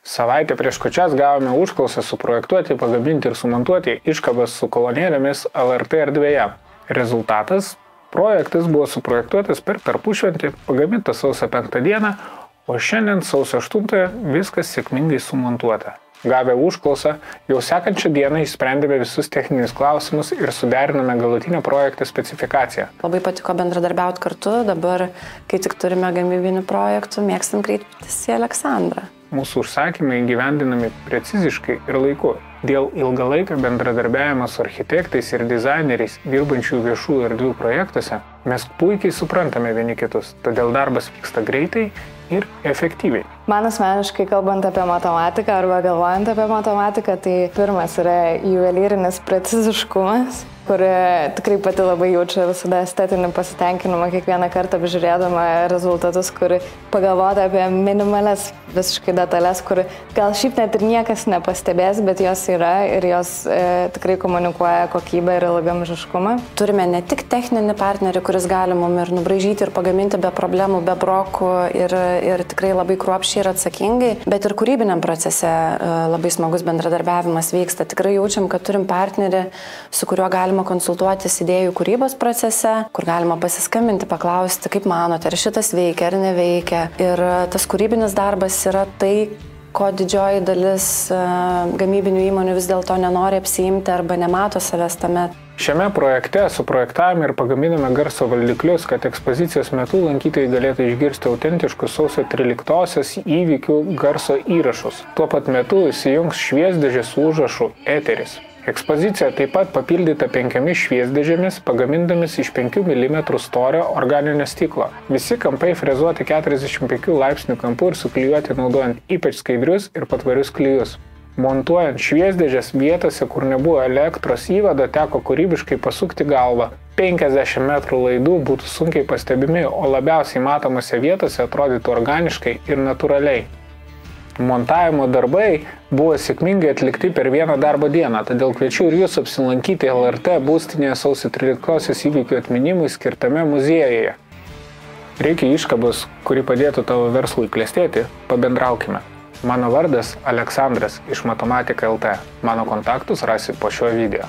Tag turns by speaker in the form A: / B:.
A: Savaitę prieš kūčias gavome užklausą suprojektuoti, pagaminti ir sumontuoti iškabas su kolonėlėmis LRT erdvėje. Rezultatas – projektas buvo suprojektuotas per tarpušventį, pagamintas sausio 5 dieną, o šiandien sausio 8 viskas sėkmingai sumontuota. Gavę užklausą, jau sekančią dieną išsprendėme visus techninius klausimus ir suderinome galutinę projekto specifikaciją.
B: Labai patiko bendradarbiauti kartu, dabar, kai tik turime gamybinių projektų, mėgstam kreiptis į Aleksandrą.
A: Mūsų užsakymai įgyvendinami preciziškai ir laiku. Dėl ilgalaikio bendradarbiavimo su architektais ir dizaineriais dirbančių viešų erdvių projektuose mes puikiai suprantame vieni kitus, todėl darbas vyksta greitai ir efektyviai.
C: Man asmeniškai, kalbant apie matematiką arba galvojant apie matematiką, tai pirmas yra juvelyrinis preciziškumas, kur tikrai pati labai jaučia visada estetinį pasitenkinimą kiekvieną kartą apžiūrėdama rezultatus, kur pagalvoti apie minimales visiškai detalės, kur gal šiaip net ir niekas nepastebės, bet jos yra ir jos tikrai komunikuoja kokybę ir ilgaamžiškumą.
B: Turime ne tik techninį partnerį, kuris gali mum ir nubraižyti ir pagaminti be problemų, be brokų ir tikrai labai kruopščiai ir atsakingai, bet ir kūrybiniam procese labai smagus bendradarbiavimas vyksta. Tikrai jaučiam, kad turim partnerį, su kuriuo galima konsultuotis idėjų kūrybos procese, kur galima pasiskambinti, paklausti, kaip manote, ar šitas veikia, ar neveikia. Ir tas kūrybinis darbas yra tai, ko didžioji dalis gamybinių įmonių vis dėlto nenori apsiimti arba nemato savęs tame.
A: Šiame projekte suprojektavome ir pagaminome garso valdiklius, kad ekspozicijos metu lankytojai galėtų išgirsti autentiškus sausio 13-osios įvykių garso įrašus. Tuo pat metu įsijungs šviesdėžės su užrašu Eteris. Ekspozicija taip pat papildyta 5 šviesdėžėmis, pagamindomis iš 5 mm storio organinio stiklo. Visi kampai frezuoti 45 laipsnių kampu ir suklijuoti naudojant ypač skaidrius ir patvarius klijus. Montuojant šviesdėžės vietose, kur nebuvo elektros įvado, teko kūrybiškai pasukti galvą. 50 metrų laidų būtų sunkiai pastebimi, o labiausiai matomose vietose atrodytų organiškai ir natūraliai. Montavimo darbai buvo sėkmingai atlikti per vieną darbo dieną, todėl kviečiu ir jūs apsilankyti LRT būstinėje sausio 13-osios įvykių atminimui skirtame muziejuje. Reikia iškabos, kuri padėtų tavo verslui klestėti, pabendraukime. Mano vardas Aleksandras iš Matematika LT. Mano kontaktus rasi po šio video.